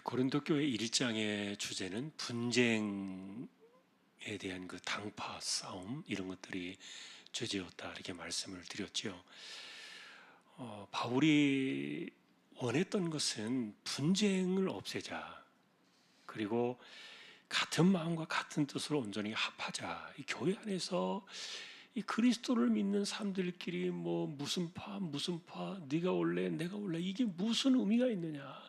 고린도 교회 1장의 주제는 분쟁에 대한 그 당파 싸움 이런 것들이 주제였다 이렇게 말씀을 드렸죠. 바울이 원했던 것은 분쟁을 없애자, 그리고 같은 마음과 같은 뜻으로 온전히 합하자. 이 교회 안에서 이 그리스도를 믿는 사람들끼리 뭐 무슨 파 네가 올래 내가 올래 이게 무슨 의미가 있느냐,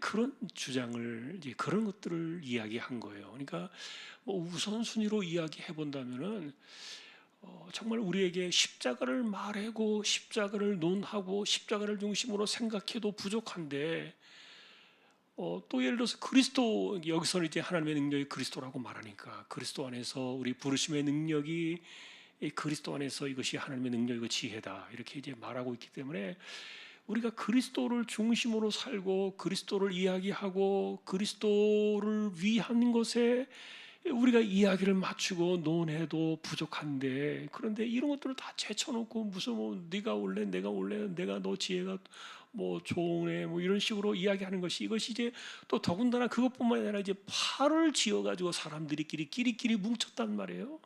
그런 주장을, 이제 그런 것들을 이야기한 거예요. 그러니까 뭐 우선순위로 이야기해 본다면은 정말 우리에게 십자가를 말하고 십자가를 논하고 십자가를 중심으로 생각해도 부족한데, 또 예를 들어서 그리스도, 여기서는 이제 하나님의 능력이 그리스도라고 말하니까 그리스도 안에서 우리 부르심의 능력이, 그리스도 안에서 이것이 하나님의 능력이고 지혜다 이렇게 이제 말하고 있기 때문에, 우리가 그리스도를 중심으로 살고 그리스도를 이야기하고 그리스도를 위한 것에 우리가 이야기를 맞추고 논해도 부족한데, 그런데 이런 것들을 다 제쳐놓고 무슨 뭐 네가 올래 내가 올래 내가 너 지혜가 뭐 좋으네 뭐 이런 식으로 이야기하는 것이, 이것이 이제 또 더군다나 그것뿐만 아니라 이제 팔을 지어가지고 사람들이끼리 끼리끼리 뭉쳤단 말이에요.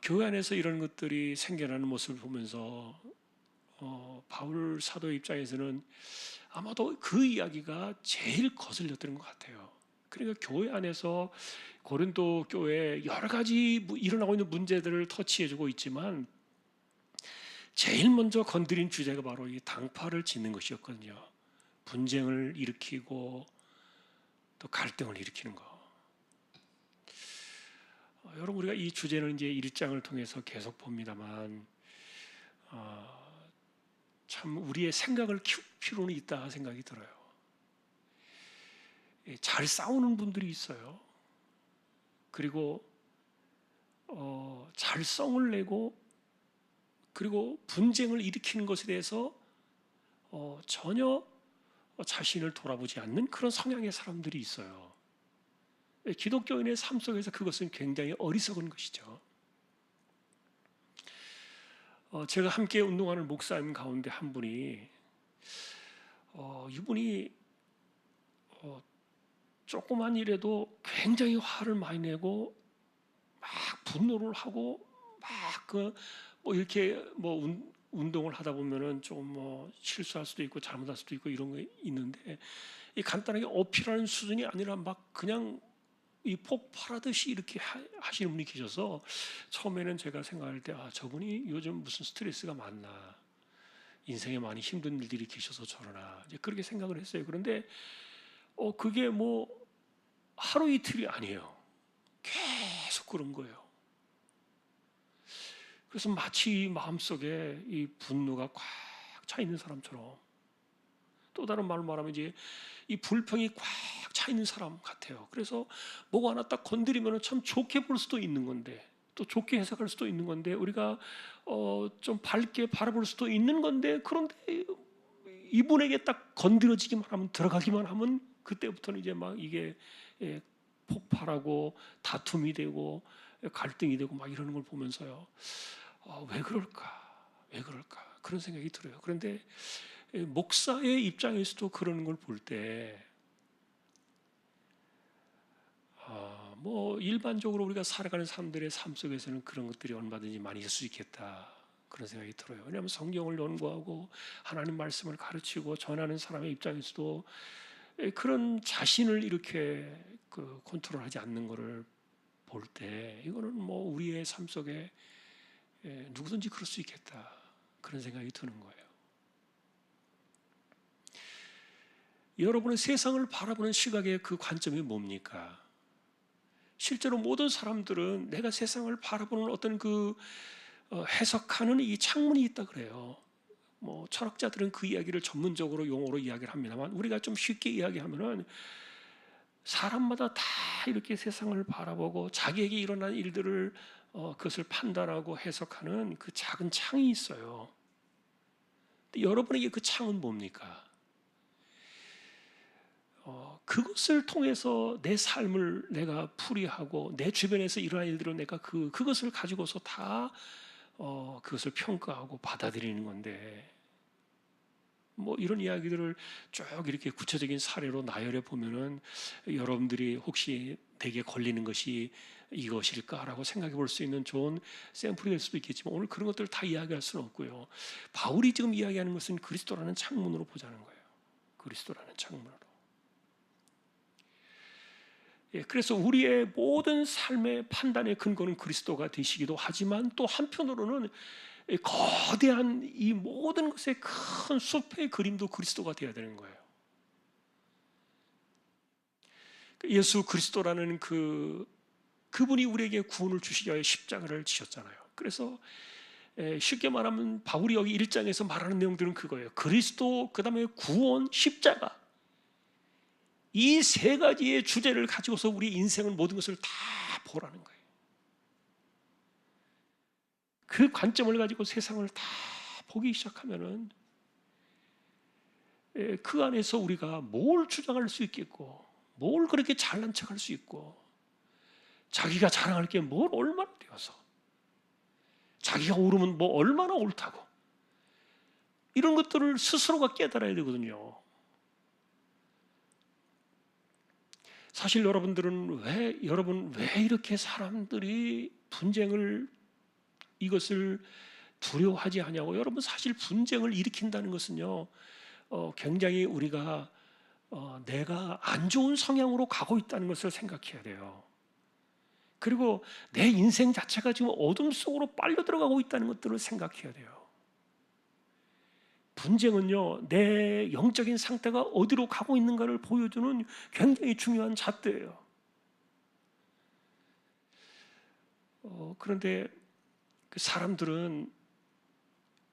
교회 안에서 이런 것들이 생겨나는 모습을 보면서 바울 사도 입장에서는 아마도 그 이야기가 제일 거슬렸던 것 같아요. 그러니까 교회 안에서 고린도 교회에 여러 가지 일어나고 있는 문제들을 터치해주고 있지만, 제일 먼저 건드린 주제가 바로 이 당파를 짓는 것이었거든요. 분쟁을 일으키고 또 갈등을 일으키는 거. 여러분, 우리가 이 주제는 이제 1장을 통해서 계속 봅니다만, 참 우리의 생각을 키울 필요는 있다 생각이 들어요. 잘 싸우는 분들이 있어요. 그리고 잘 성을 내고, 그리고 분쟁을 일으키는 것에 대해서 전혀 자신을 돌아보지 않는 그런 성향의 사람들이 있어요. 기독교인의 삶 속에서 그것은 굉장히 어리석은 것이죠. 제가 함께 운동하는 목사님 가운데 한 분이, 이분이 조그만 일에도 굉장히 화를 많이 내고 막 분노를 하고 막 뭐 이렇게 뭐 운동을 하다 보면은 좀 뭐 실수할 수도 있고 잘못할 수도 있고 이런 게 있는데, 이 간단하게 어필하는 수준이 아니라 막 그냥 이 폭발하듯이 이렇게 하시는 분이 계셔서, 처음에는 제가 생각할 때 저분이 요즘 무슨 스트레스가 많나, 인생에 많이 힘든 일들이 계셔서 저러나 이제 그렇게 생각을 했어요. 그런데 그게 뭐 하루 이틀이 아니에요. 계속 그런 거예요. 그래서 마치 마음속에 이 분노가 꽉 차 있는 사람처럼, 또 다른 말로 말하면 이제 이 불평이 꽉 차 있는 사람 같아요. 그래서 뭐가 하나 딱 건드리면 참 좋게 볼 수도 있는 건데, 또 좋게 해석할 수도 있는 건데, 우리가 좀 밝게 바라볼 수도 있는 건데, 그런데 이분에게 딱 건드려지기만 하면, 들어가기만 하면 그때부터는 이제 막 이게 폭발하고 다툼이 되고 갈등이 되고 막 이러는 걸 보면서요, 왜 그럴까? 왜 그럴까? 그런 생각이 들어요. 그런데 목사의 입장에서도 그런 걸 볼 때, 뭐 일반적으로 우리가 살아가는 사람들의 삶 속에서는 그런 것들이 얼마든지 많이 있을 수 있겠다, 그런 생각이 들어요. 왜냐하면 성경을 연구하고 하나님 말씀을 가르치고 전하는 사람의 입장에서도 그런 자신을 이렇게 컨트롤하지 않는 것을 볼 때, 이거는 뭐 우리의 삶 속에 누구든지 그럴 수 있겠다, 그런 생각이 드는 거예요. 여러분의 세상을 바라보는 시각의 그 관점이 뭡니까? 실제로 모든 사람들은 내가 세상을 바라보는 어떤 해석하는 이 창문이 있다 그래요. 뭐 철학자들은 그 이야기를 전문적으로 용어로 이야기를 합니다만, 우리가 좀 쉽게 이야기하면은, 사람마다 다 이렇게 세상을 바라보고 자기에게 일어난 일들을 그것을 판단하고 해석하는 그 작은 창이 있어요. 근데 여러분에게 그 창은 뭡니까? 그것을 통해서 내 삶을 내가 풀이하고, 내 주변에서 일어난 일들을 내가 그것을 가지고서 다 그것을 평가하고 받아들이는 건데, 뭐 이런 이야기들을 쭉 이렇게 구체적인 사례로 나열해 보면은 여러분들이 혹시 내게 걸리는 것이 이것일까라고 생각해 볼 수 있는 좋은 샘플이 될 수도 있겠지만 오늘 그런 것들을 다 이야기할 수는 없고요. 바울이 지금 이야기하는 것은 그리스도라는 창문으로 보자는 거예요. 그리스도라는 창문으로. 예, 그래서 우리의 모든 삶의 판단의 근거는 그리스도가 되시기도 하지만 또 한편으로는 거대한 이 모든 것의 큰 숲의 그림도 그리스도가 되어야 되는 거예요. 예수 그리스도라는 그분이 우리에게 구원을 주시기 위해 십자가를 지셨잖아요. 그래서 쉽게 말하면 바울이 여기 1장에서 말하는 내용들은 그거예요. 그리스도, 그 다음에 구원, 십자가. 이 세 가지의 주제를 가지고서 우리 인생은 모든 것을 다 보라는 거예요. 그 관점을 가지고 세상을 다 보기 시작하면은 그 안에서 우리가 뭘 주장할 수 있겠고, 뭘 그렇게 잘난 척할 수 있고, 자기가 자랑할 게 뭘 얼마나 되어서, 자기가 옳으면 뭐 얼마나 옳다고, 이런 것들을 스스로가 깨달아야 되거든요. 사실 여러분 왜 이렇게 사람들이 분쟁을, 이것을 두려워하지 않냐고. 여러분 사실 분쟁을 일으킨다는 것은요, 굉장히 우리가 내가 안 좋은 성향으로 가고 있다는 것을 생각해야 돼요. 그리고 내 인생 자체가 지금 어둠 속으로 빨려 들어가고 있다는 것들을 생각해야 돼요. 분쟁은요, 내 영적인 상태가 어디로 가고 있는가를 보여주는 굉장히 중요한 잣대예요. 그런데 그 사람들은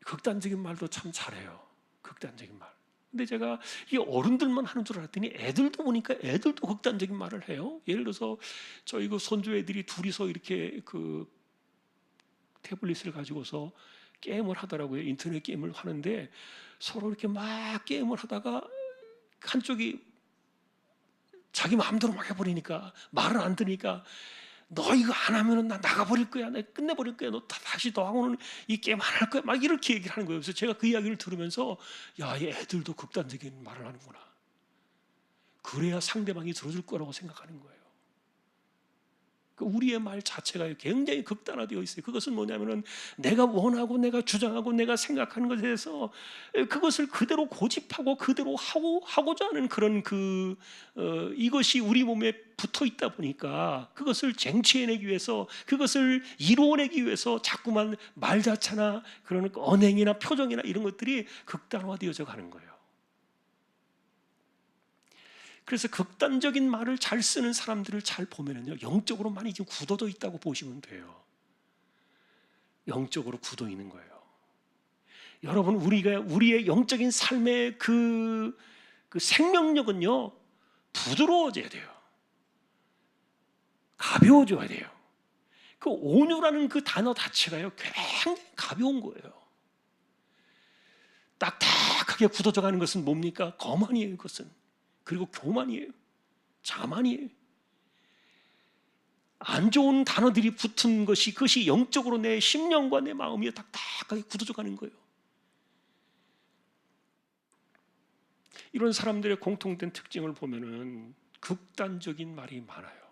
극단적인 말도 참 잘해요. 극단적인 말. 근데 제가 이 어른들만 하는 줄 알았더니 애들도 보니까 애들도 극단적인 말을 해요. 예를 들어서 저희 그 손주 애들이 둘이서 이렇게 그 태블릿을 가지고서 게임을 하더라고요. 인터넷 게임을 하는데 서로 이렇게 막 게임을 하다가 한쪽이 자기 마음대로 막 해버리니까, 말을 안 들으니까 너 이거 안 하면은 나 나가버릴 거야, 내가 끝내버릴 거야, 너 다시 너하고는 이 게임 안 할 거야, 막 이렇게 얘기를 하는 거예요. 그래서 제가 그 이야기를 들으면서 야, 이 애들도 극단적인 말을 하는구나. 그래야 상대방이 들어줄 거라고 생각하는 거예요. 우리의 말 자체가 굉장히 극단화되어 있어요. 그것은 뭐냐면은 내가 원하고 내가 주장하고 내가 생각하는 것에 대해서 그것을 그대로 고집하고 그대로 하고자 하는 그런 이것이 우리 몸에 붙어 있다 보니까 그것을 쟁취해내기 위해서, 그것을 이루어내기 위해서 자꾸만 말 자체나 그런 언행이나 표정이나 이런 것들이 극단화되어져 가는 거예요. 그래서 극단적인 말을 잘 쓰는 사람들을 잘 보면은요, 영적으로 많이 지금 굳어져 있다고 보시면 돼요. 영적으로 굳어 있는 거예요. 여러분, 우리의 영적인 삶의 그 생명력은요, 부드러워져야 돼요. 가벼워져야 돼요. 그 온유라는 그 단어 자체가요, 굉장히 가벼운 거예요. 딱딱하게 굳어져 가는 것은 뭡니까? 거만이에요, 그것은. 그리고 교만이에요. 자만이에요. 안 좋은 단어들이 붙은 것이, 그것이 영적으로 내 심령과 내 마음이 딱딱하게 굳어져 가는 거예요. 이런 사람들의 공통된 특징을 보면은 극단적인 말이 많아요.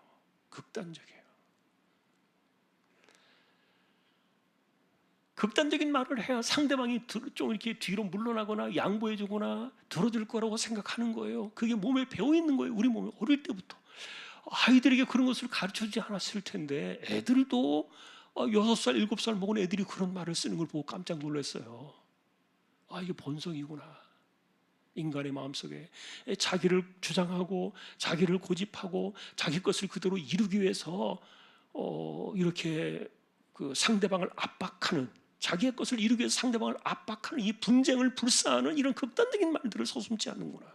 극단적이에요. 극단적인 말을 해야 상대방이 좀 이렇게 뒤로 물러나거나 양보해주거나 들어줄 거라고 생각하는 거예요. 그게 몸에 배어 있는 거예요. 우리 몸에 어릴 때부터. 아이들에게 그런 것을 가르쳐주지 않았을 텐데 애들도 6살, 7살 먹은 애들이 그런 말을 쓰는 걸 보고 깜짝 놀랐어요. 아, 이게 본성이구나. 인간의 마음속에 자기를 주장하고 자기를 고집하고 자기 것을 그대로 이루기 위해서 이렇게 그 상대방을 압박하는, 자기의 것을 이루기 위해서 상대방을 압박하는 이 분쟁을 불사하는 이런 극단적인 말들을 서슴지 않는구나.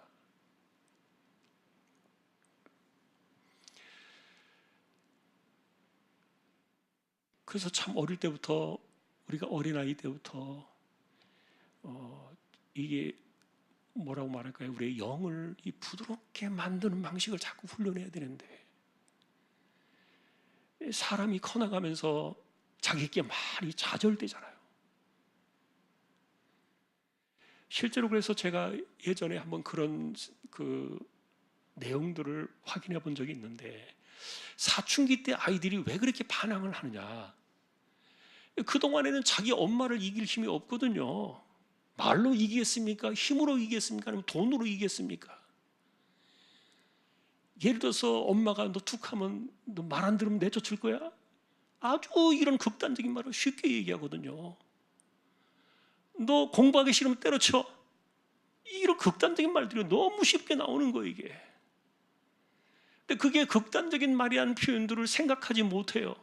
그래서 참 어릴 때부터, 우리가 어린아이 때부터 이게 뭐라고 말할까요? 우리의 영을 이 부드럽게 만드는 방식을 자꾸 훈련해야 되는데, 사람이 커나가면서 자기에게 많이 좌절되잖아요. 실제로 그래서 제가 예전에 한번 그런 내용들을 확인해 본 적이 있는데, 사춘기 때 아이들이 왜 그렇게 반항을 하느냐, 그동안에는 자기 엄마를 이길 힘이 없거든요. 말로 이기겠습니까? 힘으로 이기겠습니까? 아니면 돈으로 이기겠습니까? 예를 들어서 엄마가 너 툭하면 너 말 안 들으면 내쫓을 거야? 아주 이런 극단적인 말을 쉽게 얘기하거든요. 너 공부하기 싫으면 때려쳐. 이런 극단적인 말들이 너무 쉽게 나오는 거예요, 이게. 근데 그게 극단적인 말이라는 표현들을 생각하지 못해요.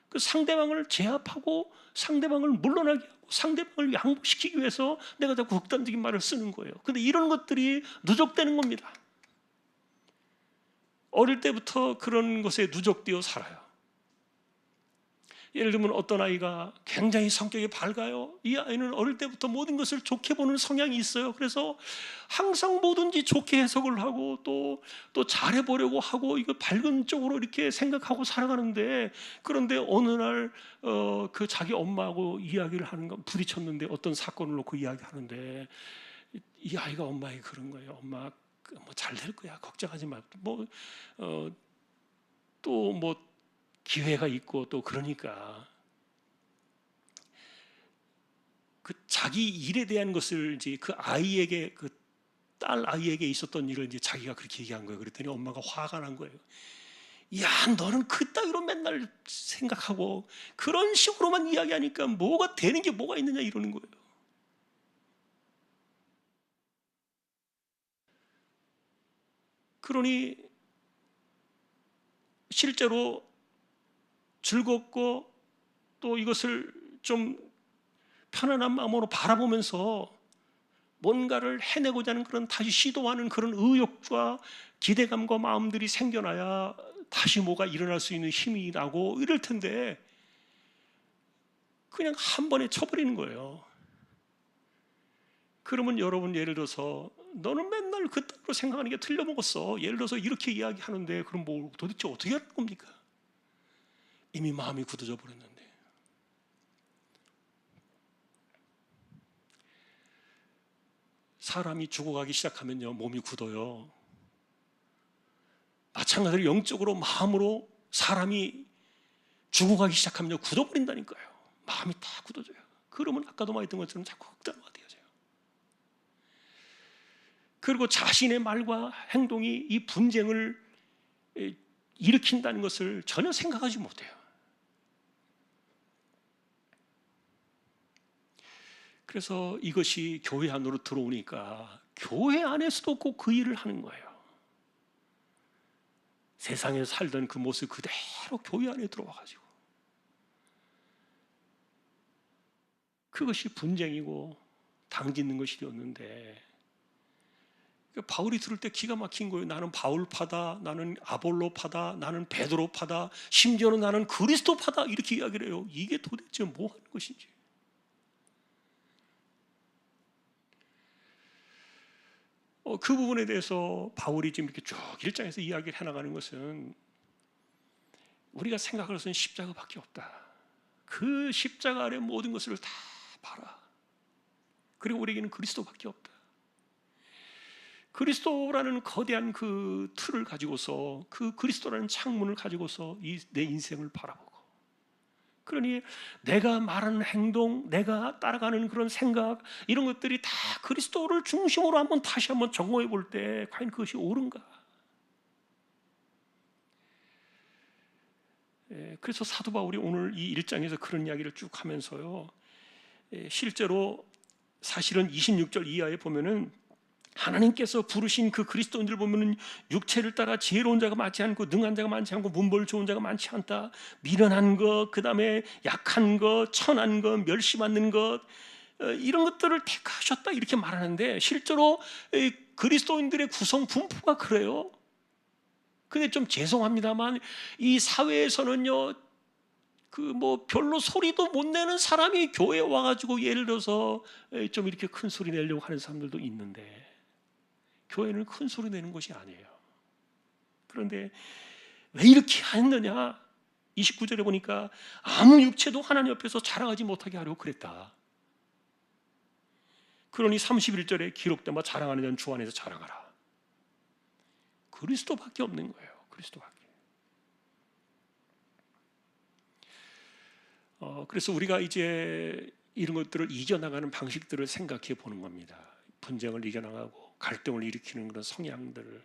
그 상대방을 제압하고 상대방을 물러나게 하고 상대방을 양보시키기 위해서 내가 자꾸 극단적인 말을 쓰는 거예요. 근데 이런 것들이 누적되는 겁니다. 어릴 때부터 그런 것에 누적되어 살아요. 예를 들면 어떤 아이가 굉장히 성격이 밝아요. 이 아이는 어릴 때부터 모든 것을 좋게 보는 성향이 있어요. 그래서 항상 뭐든지 좋게 해석을 하고 또 잘해보려고 하고 이거 밝은 쪽으로 이렇게 생각하고 살아가는데, 그런데 어느 날 그 자기 엄마하고 이야기를 하는 거 부딪혔는데, 어떤 사건을 놓고 이야기하는데 이 아이가 엄마에게 그런 거예요. 엄마 뭐 잘 될 거야. 걱정하지 마. 또 뭐 기회가 있고 또 그러니까 그 자기 일에 대한 것을 이제 그 아이에게, 그 딸 아이에게 있었던 일을 이제 자기가 그렇게 얘기한 거예요. 그랬더니 엄마가 화가 난 거예요. 야, 너는 그따위로 맨날 생각하고 그런 식으로만 이야기하니까 뭐가 되는 게 뭐가 있느냐 이러는 거예요. 그러니 실제로 즐겁고 또 이것을 좀 편안한 마음으로 바라보면서 뭔가를 해내고자 하는 그런, 다시 시도하는 그런 의욕과 기대감과 마음들이 생겨나야 다시 뭐가 일어날 수 있는 힘이 나고 이럴 텐데, 그냥 한 번에 쳐버리는 거예요. 그러면 여러분, 예를 들어서 너는 맨날 그따위로 생각하는 게 틀려먹었어, 예를 들어서 이렇게 이야기하는데, 그럼 뭐 도대체 어떻게 하는 겁니까? 이미 마음이 굳어져 버렸는데. 사람이 죽어가기 시작하면요, 몸이 굳어요. 마찬가지로 영적으로 마음으로 사람이 죽어가기 시작하면요, 굳어버린다니까요. 마음이 다 굳어져요. 그러면 아까도 말했던 것처럼 자꾸 극단화가 되어져요. 그리고 자신의 말과 행동이 이 분쟁을 일으킨다는 것을 전혀 생각하지 못해요. 그래서 이것이 교회 안으로 들어오니까 교회 안에서도 꼭 그 일을 하는 거예요. 세상에서 살던 그 모습 그대로 교회 안에 들어와가지고, 그것이 분쟁이고 당짓는 것이 되었는데, 바울이 들을 때 기가 막힌 거예요. 나는 바울파다, 나는 아볼로파다, 나는 베드로파다, 심지어는 나는 그리스도파다, 이렇게 이야기를 해요. 이게 도대체 뭐 하는 것인지. 그 부분에 대해서 바울이 지금 이렇게 쭉 1장에서 이야기를 해나가는 것은, 우리가 생각할 수 있는 십자가밖에 없다. 그 십자가 아래 모든 것을 다 봐라. 그리고 우리에게는 그리스도밖에 없다. 그리스도라는 거대한 그 틀을 가지고서, 그 그리스도라는 창문을 가지고서 내 인생을 바라보고, 그러니 내가 말하는 행동, 내가 따라가는 그런 생각, 이런 것들이 다 그리스도를 중심으로 다시 한번 점검해 볼 때 과연 그것이 옳은가? 그래서 사도 바울이 오늘 이 1장에서 그런 이야기를 쭉 하면서요, 실제로 사실은 26절 이하에 보면은 하나님께서 부르신 그 그리스도인들 보면은 육체를 따라 지혜로운 자가 많지 않고 능한 자가 많지 않고 문벌 좋은 자가 많지 않다. 미련한 것, 그 다음에 약한 것, 천한 것, 멸시받는 것, 이런 것들을 택하셨다, 이렇게 말하는데, 실제로 그리스도인들의 구성 분포가 그래요. 근데 좀 죄송합니다만 이 사회에서는요, 별로 소리도 못 내는 사람이 교회에 와가지고 예를 들어서 좀 이렇게 큰 소리 내려고 하는 사람들도 있는데, 교회는 큰 소리 내는 것이 아니에요. 그런데 왜 이렇게 했느냐? 29절에 보니까 아무 육체도 하나님 옆에서 자랑하지 못하게 하려고 그랬다. 그러니 31절에 기록된 바 자랑하는 자는 주 안에서 자랑하라. 그리스도밖에 없는 거예요. 그리스도밖에. 그래서 우리가 이제 이런 것들을 이겨나가는 방식들을 생각해 보는 겁니다. 분쟁을 이겨나가고 갈등을 일으키는 그런 성향들을.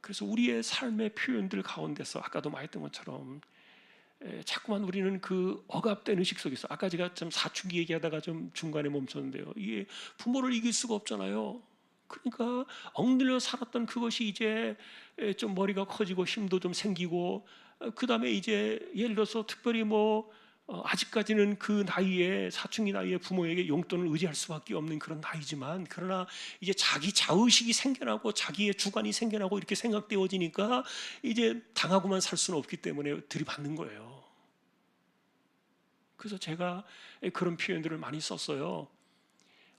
그래서 우리의 삶의 표현들 가운데서 아까도 말했던 것처럼 자꾸만 우리는 그 억압된 의식 속에서, 아까 제가 좀 사춘기 얘기하다가 좀 중간에 멈췄는데요. 이게 부모를 이길 수가 없잖아요. 그러니까 억눌려 살았던 그것이 이제 좀 머리가 커지고 힘도 좀 생기고, 그 다음에 이제 예를 들어서 특별히 아직까지는 그 나이에, 사춘기 나이에 부모에게 용돈을 의지할 수밖에 없는 그런 나이지만, 그러나 이제 자기 자의식이 생겨나고 자기의 주관이 생겨나고 이렇게 생각되어지니까 이제 당하고만 살 수는 없기 때문에 들이받는 거예요. 그래서 제가 그런 표현들을 많이 썼어요.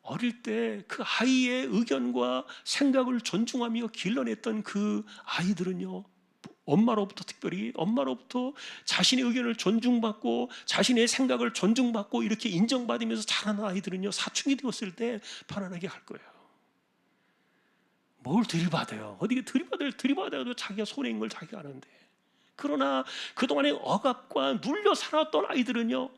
어릴 때 그 아이의 의견과 생각을 존중하며 길러냈던 그 아이들은요, 엄마로부터, 특별히 엄마로부터 자신의 의견을 존중받고 자신의 생각을 존중받고 이렇게 인정받으면서 자라는 아이들은요, 사춘기 되었을 때 편안하게 갈 거예요. 뭘 들이받아요? 어디 들이받아도 자기가 손해 있는 걸 자기가 아는데. 그러나 그동안의 억압과 눌려 살았던 아이들은요,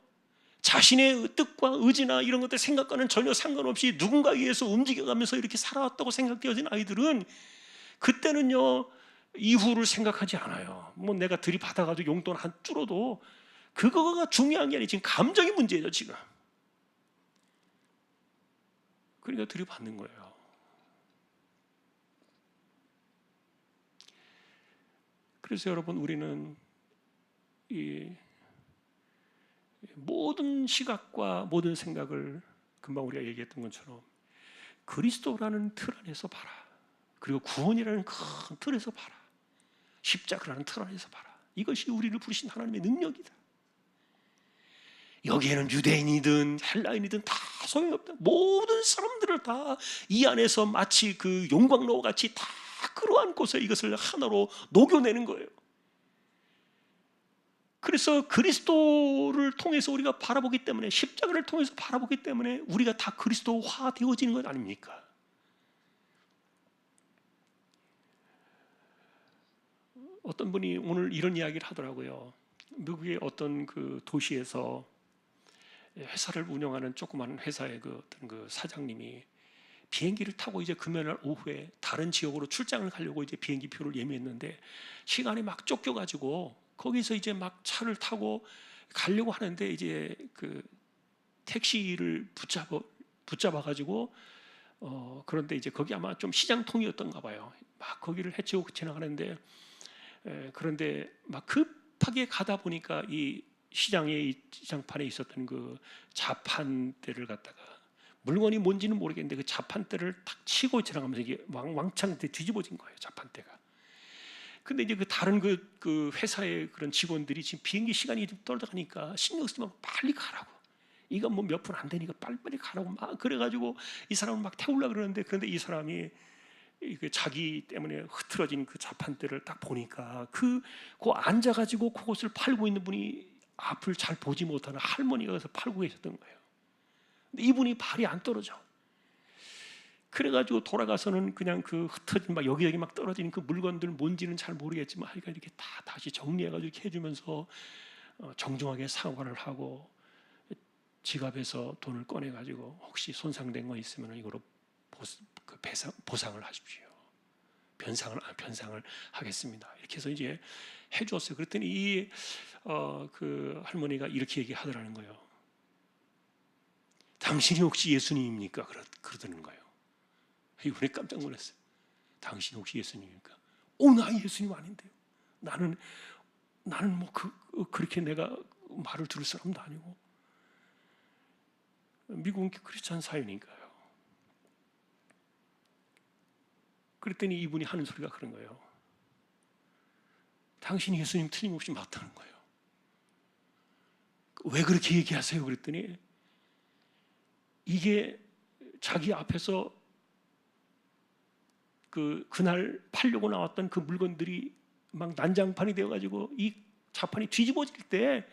자신의 뜻과 의지나 이런 것들 생각과는 전혀 상관없이 누군가에 의해서 움직여가면서 이렇게 살아왔다고 생각되어진 아이들은 그때는요, 이후를 생각하지 않아요. 내가 들이받아가지고 용돈 한 줄어도 그거가 중요한 게 아니라 지금 감정의 문제예요, 지금. 그러니까 들이받는 거예요. 그래서 여러분, 우리는 이 모든 시각과 모든 생각을 금방 우리가 얘기했던 것처럼 그리스도라는 틀 안에서 봐라. 그리고 구원이라는 큰 틀에서 봐라. 십자가라는 틀 안에서 봐라. 이것이 우리를 부르신 하나님의 능력이다. 여기에는 유대인이든 헬라인이든 다 소용이 없다. 모든 사람들을 다 이 안에서 마치 그 용광로와 같이 다 끌어안고서 이것을 하나로 녹여내는 거예요. 그래서 그리스도를 통해서 우리가 바라보기 때문에, 십자가를 통해서 바라보기 때문에 우리가 다 그리스도화 되어지는 것 아닙니까? 어떤 분이 오늘 이런 이야기를 하더라고요. 미국의 어떤 그 도시에서 회사를 운영하는 조그마한 회사의 어떤 그 사장님이 비행기를 타고 이제 금요일 오후에 다른 지역으로 출장을 가려고 이제 비행기 표를 예매했는데 시간이 막 쫓겨가지고 거기서 이제 막 차를 타고 가려고 하는데 이제 그 택시를 붙잡아가지고 그런데 이제 거기 아마 좀 시장통이었던가 봐요. 막 거기를 헤치고 지나가는데 그런데 막 급하게 가다 보니까 이 시장판에 있었던 그 자판대를 갖다가 물건이 뭔지는 모르겠는데 그 자판대를 탁 치고 지나가면서 이게 왕창 뒤집어진 거예요, 자판대가. 근데 이제 그 다른 그 회사의 그런 직원들이 지금 비행기 시간이 좀 떨어가니까 신경 쓰지 말고 빨리 가라고. 이거 몇 분 안 되니까 빨리빨리 가라고 막 그래가지고 이 사람을 막 태우려고 그러는데, 그런데 이 사람이 자기 때문에 흐트러진 그 자판대를 딱 보니까 그 앉아가지고 그것을 팔고 있는 분이 앞을 잘 보지 못하는 할머니가 가서 팔고 계셨던 거예요. 근데 이분이 발이 안 떨어져. 그래가지고 돌아가서는 그냥 그 흩어진 막 여기저기 막 떨어지는 그 물건들 뭔지는 잘 모르겠지만 하여간 이렇게 다 다시 정리해가지고 이렇게 해주면서 정중하게 사과를 하고 지갑에서 돈을 꺼내가지고 혹시 손상된 거 있으면 이거로 보상을 하십시오. 변상을 하겠습니다. 이렇게 해서 이제 해주었어요. 그랬더니 그 할머니가 이렇게 얘기하더라는 거예요. 당신이 혹시 예수님입니까? 그러더는 거예요. 이분이 깜짝 놀랐어요. 당신이 혹시 예수님입니까? 나 예수님 아닌데요. 나는 그렇게 내가 말을 들을 사람도 아니고. 미국은 크리스찬 사회니까요. 그랬더니 이분이 하는 소리가 그런 거예요. 당신이 예수님 틀림없이 맞다는 거예요. 왜 그렇게 얘기하세요? 그랬더니 이게 자기 앞에서 그날 팔려고 나왔던 그 물건들이 막 난장판이 되어가지고 이 자판이 뒤집어질 때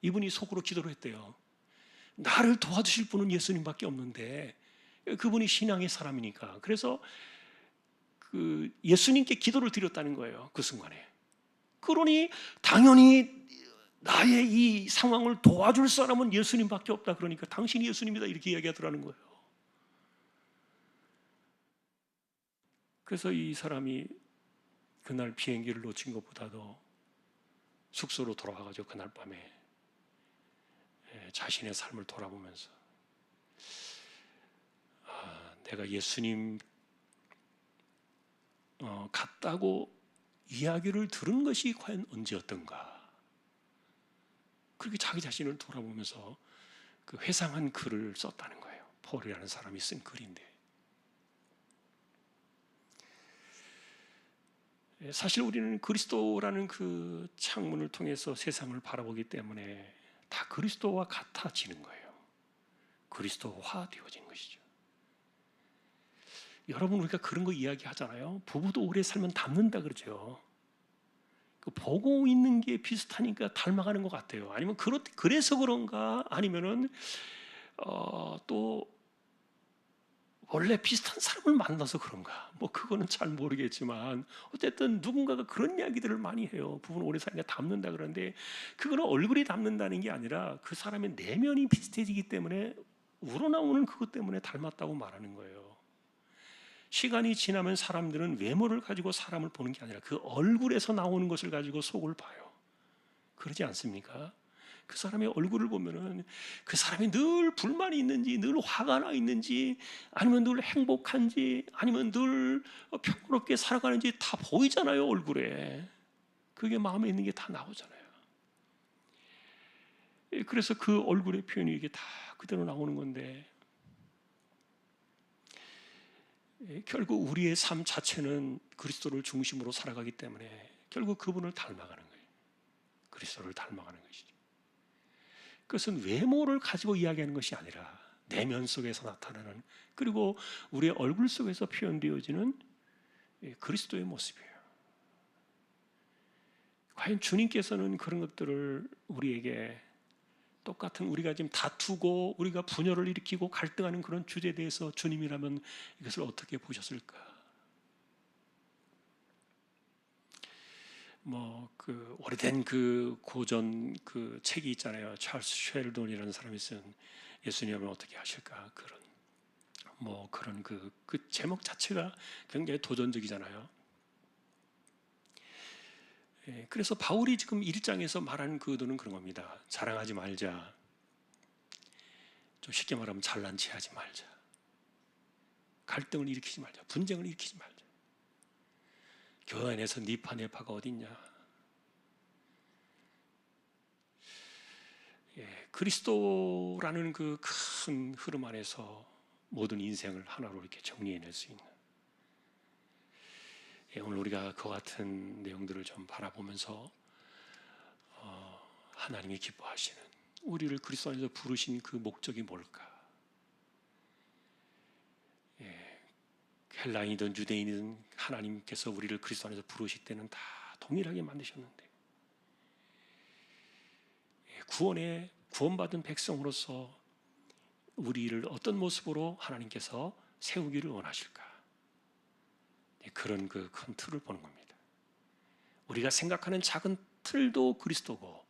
이분이 속으로 기도를 했대요. 나를 도와주실 분은 예수님밖에 없는데 그분이 신앙의 사람이니까. 그래서 그 예수님께 기도를 드렸다는 거예요. 그 순간에. 그러니 당연히 나의 이 상황을 도와줄 사람은 예수님밖에 없다. 그러니까 당신이 예수님이다 이렇게 이야기하더라는 거예요. 그래서 이 사람이 그날 비행기를 놓친 것보다도 숙소로 돌아와가지고 그날 밤에 자신의 삶을 돌아보면서 내가 예수님 같다고 이야기를 들은 것이 과연 언제였던가. 그렇게 자기 자신을 돌아보면서 그 회상한 글을 썼다는 거예요. 폴이라는 사람이 쓴 글인데, 사실 우리는 그리스도라는 그 창문을 통해서 세상을 바라보기 때문에 다 그리스도와 같아지는 거예요. 그리스도화 되어진 것이죠. 여러분, 우리가 그런 거 이야기하잖아요. 부부도 오래 살면 닮는다 그러죠. 보고 있는 게 비슷하니까 닮아가는 것 같아요. 아니면 그래서 그런가, 아니면은 또 원래 비슷한 사람을 만나서 그런가, 뭐 그거는 잘 모르겠지만 어쨌든 누군가가 그런 이야기들을 많이 해요. 부부는 오래 사니까 닮는다 그러는데, 그거는 얼굴이 닮는다는 게 아니라 그 사람의 내면이 비슷해지기 때문에 우러나오는 그것 때문에 닮았다고 말하는 거예요. 시간이 지나면 사람들은 외모를 가지고 사람을 보는 게 아니라 그 얼굴에서 나오는 것을 가지고 속을 봐요. 그러지 않습니까? 그 사람의 얼굴을 보면은 그 사람이 늘 불만이 있는지, 늘 화가 나 있는지, 아니면 늘 행복한지, 아니면 늘 평화롭게 살아가는지 다 보이잖아요, 얼굴에. 그게 마음에 있는 게 다 나오잖아요. 그래서 그 얼굴의 표현이 이게 다 그대로 나오는 건데, 결국 우리의 삶 자체는 그리스도를 중심으로 살아가기 때문에 결국 그분을 닮아가는 거예요. 그리스도를 닮아가는 것이죠. 그것은 외모를 가지고 이야기하는 것이 아니라 내면 속에서 나타나는, 그리고 우리의 얼굴 속에서 표현되어지는 그리스도의 모습이에요. 과연 주님께서는 그런 것들을 우리에게 똑같은, 우리가 지금 다투고 우리가 분열을 일으키고 갈등하는 그런 주제에 대해서 주님이라면 이것을 어떻게 보셨을까? 뭐 그 오래된 그 고전 그 책이 있잖아요. 찰스 쉘돈이라는 사람이 쓴 예수님은 어떻게 하실까? 그런 뭐 그런 그 제목 자체가 굉장히 도전적이잖아요. 그래서 바울이 지금 1장에서 말하는 그 의도는 그런 겁니다. 자랑하지 말자. 좀 쉽게 말하면 잘난 체 하지 말자. 갈등을 일으키지 말자. 분쟁을 일으키지 말자. 교회 안에서 네 파 내 파가 어딨냐. 그리스도라는 그 큰 흐름 안에서 모든 인생을 하나로 이렇게 정리해낼 수 있는, 오늘 우리가 그 같은 내용들을 좀 바라보면서 하나님이 기뻐하시는, 우리를 그리스도 안에서 부르신 그 목적이 뭘까? 헬라인이든 유대인이든 하나님께서 우리를 그리스도 안에서 부르실 때는 다 동일하게 만드셨는데, 구원받은 백성으로서 우리를 어떤 모습으로 하나님께서 세우기를 원하실까? 그런 그 큰 틀을 보는 겁니다. 우리가 생각하는 작은 틀도 그리스도고,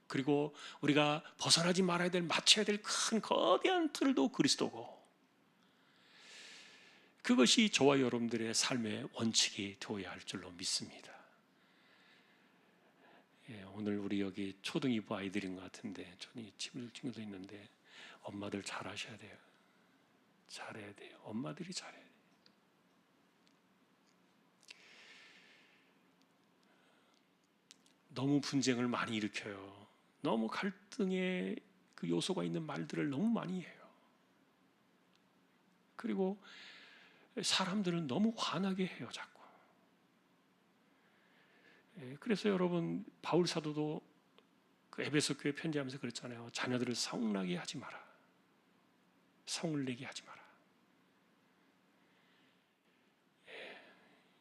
그리고 우리가 벗어나지 말아야 될, 맞춰야 될 큰 거대한 틀도 그리스도고, 그것이 저와 여러분들의 삶의 원칙이 되어야 할 줄로 믿습니다. 오늘 우리 여기 초등이부 아이들인 것 같은데, 친구도 있는데, 엄마들 잘하셔야 돼요. 잘해야 돼요. 엄마들이 잘해야 돼요. 너무 분쟁을 많이 일으켜요. 너무 갈등의 그 요소가 있는 말들을 너무 많이 해요. 그리고 사람들은 너무 화나게 해요, 자꾸. 그래서 여러분, 바울 사도도 그 에베소 교회 편지하면서 그랬잖아요. 자녀들을 성나게 하지 마라. 성을 내게 하지 마라.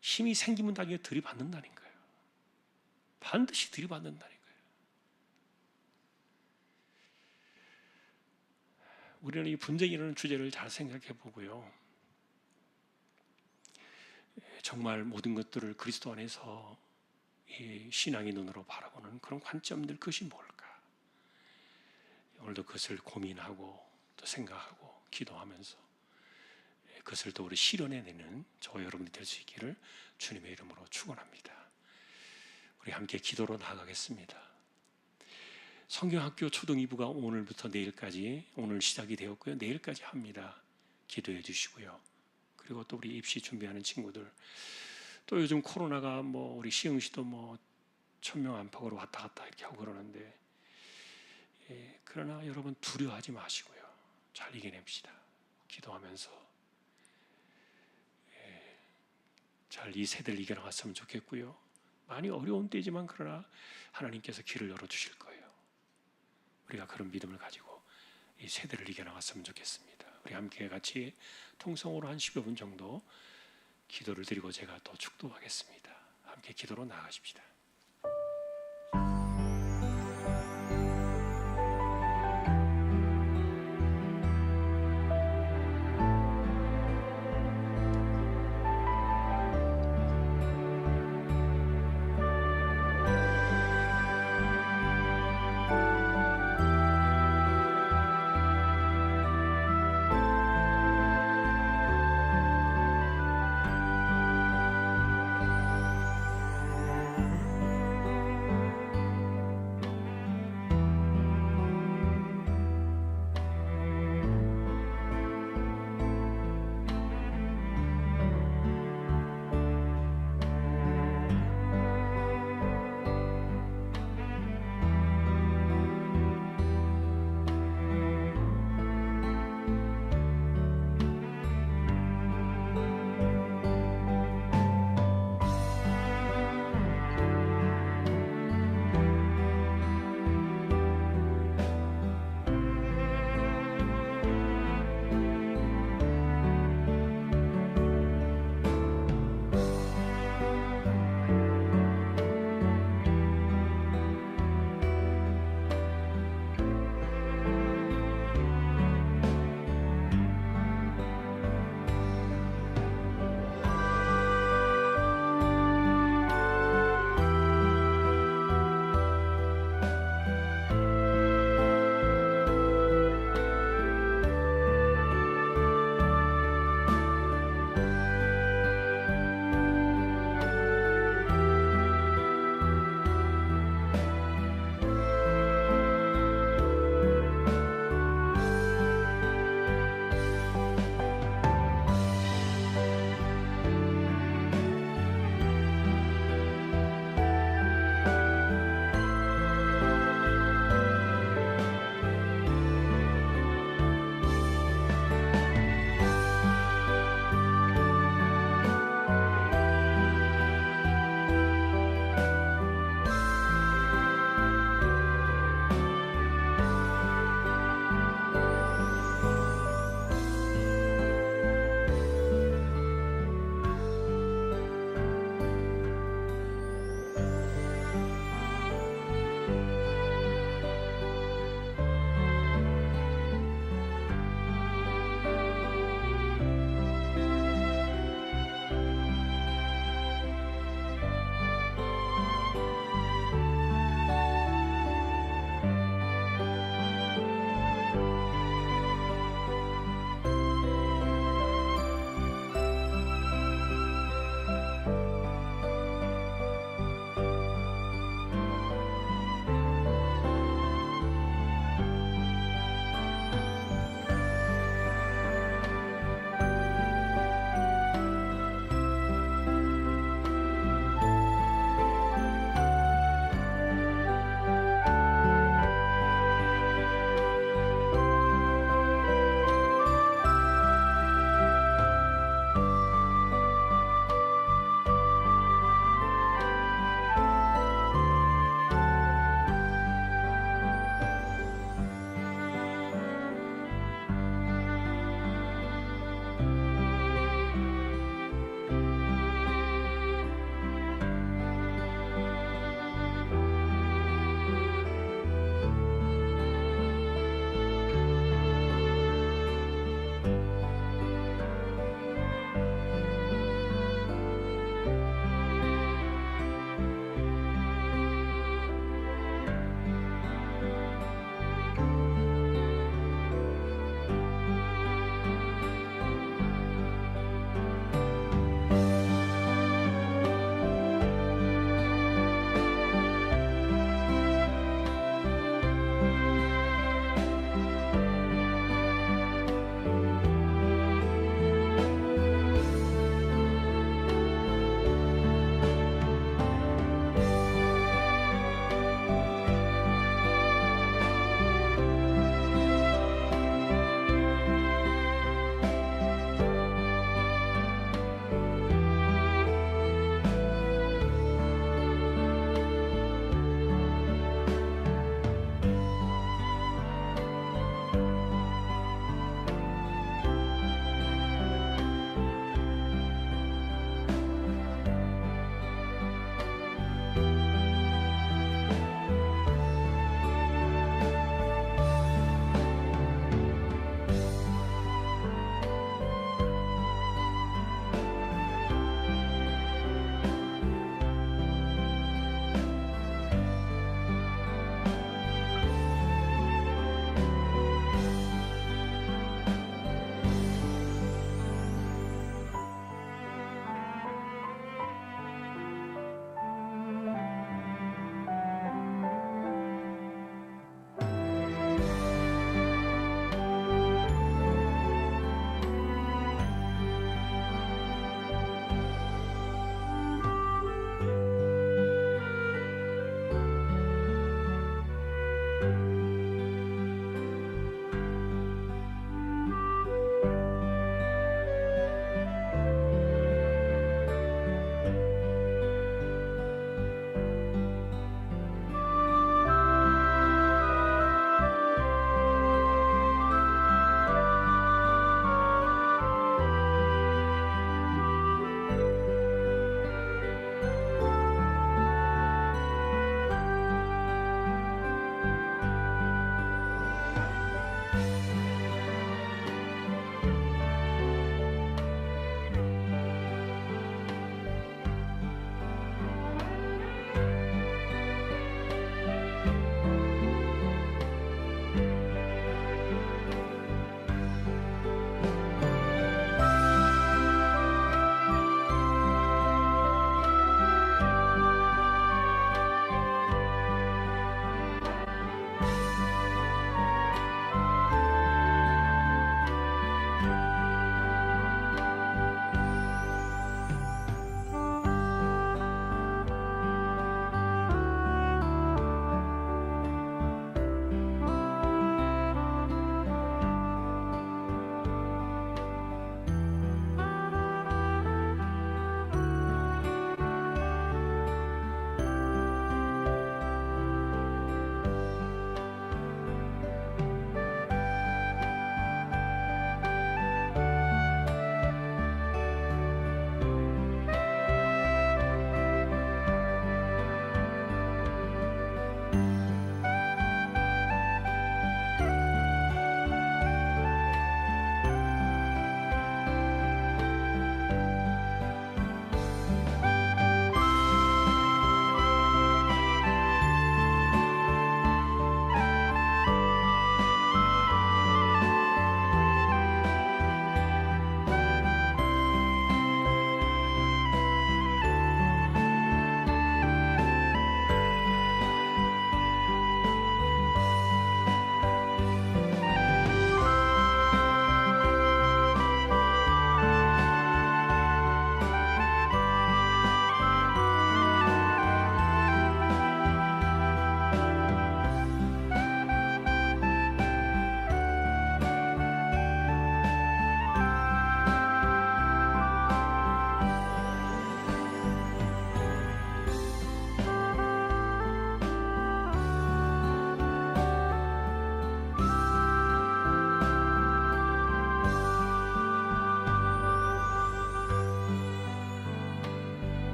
힘이 생기면 다 들이받는다는 거예요. 반드시 들이받는다는 거예요. 우리는 이 분쟁이라는 주제를 잘 생각해 보고요. 정말 모든 것들을 그리스도 안에서 이 신앙의 눈으로 바라보는 그런 관점들, 그것이 뭘까? 오늘도 그것을 고민하고 또 생각하고 기도하면서 그것을 또 우리 실현해내는 저와 여러분이 될 수 있기를 주님의 이름으로 축원합니다. 우리 함께 기도로 나아가겠습니다. 성경학교 초등 2부가 오늘부터 내일까지, 오늘 시작이 되었고요. 내일까지 합니다. 기도해 주시고요. 그리고 또 우리 입시 준비하는 친구들, 또 요즘 코로나가 우리 시흥 씨도 1000명 안팎으로 왔다 갔다 이렇게 하고 그러는데, 그러나 여러분 두려워하지 마시고요. 잘 이겨냅시다. 기도하면서 잘 이 세대를 이겨나갔으면 좋겠고요. 많이 어려운 때지만 그러나 하나님께서 길을 열어주실 거예요. 우리가 그런 믿음을 가지고 이 세대를 이겨나갔으면 좋겠습니다. 우리 함께 같이 통성으로 한 10여 분 정도 기도를 드리고 제가 또 축도하겠습니다. 함께 기도로 나아가십시다.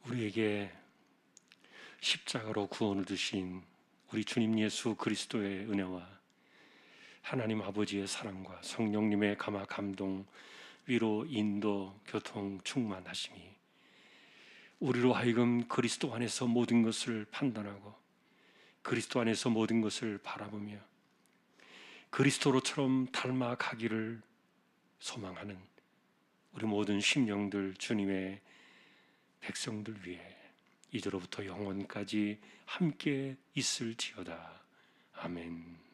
우리에게 십자가로 구원을 주신 우리 주님 예수 그리스도의 은혜와 하나님 아버지의 사랑과 성령님의 감화 감동, 위로, 인도, 교통, 충만하심이 우리로 하여금 그리스도 안에서 모든 것을 판단하고 그리스도 안에서 모든 것을 바라보며 그리스도로처럼 닮아가기를 소망하는 우리 모든 심령들, 주님의 백성들 위해 이제로부터 영원까지 함께 있을지어다. 아멘.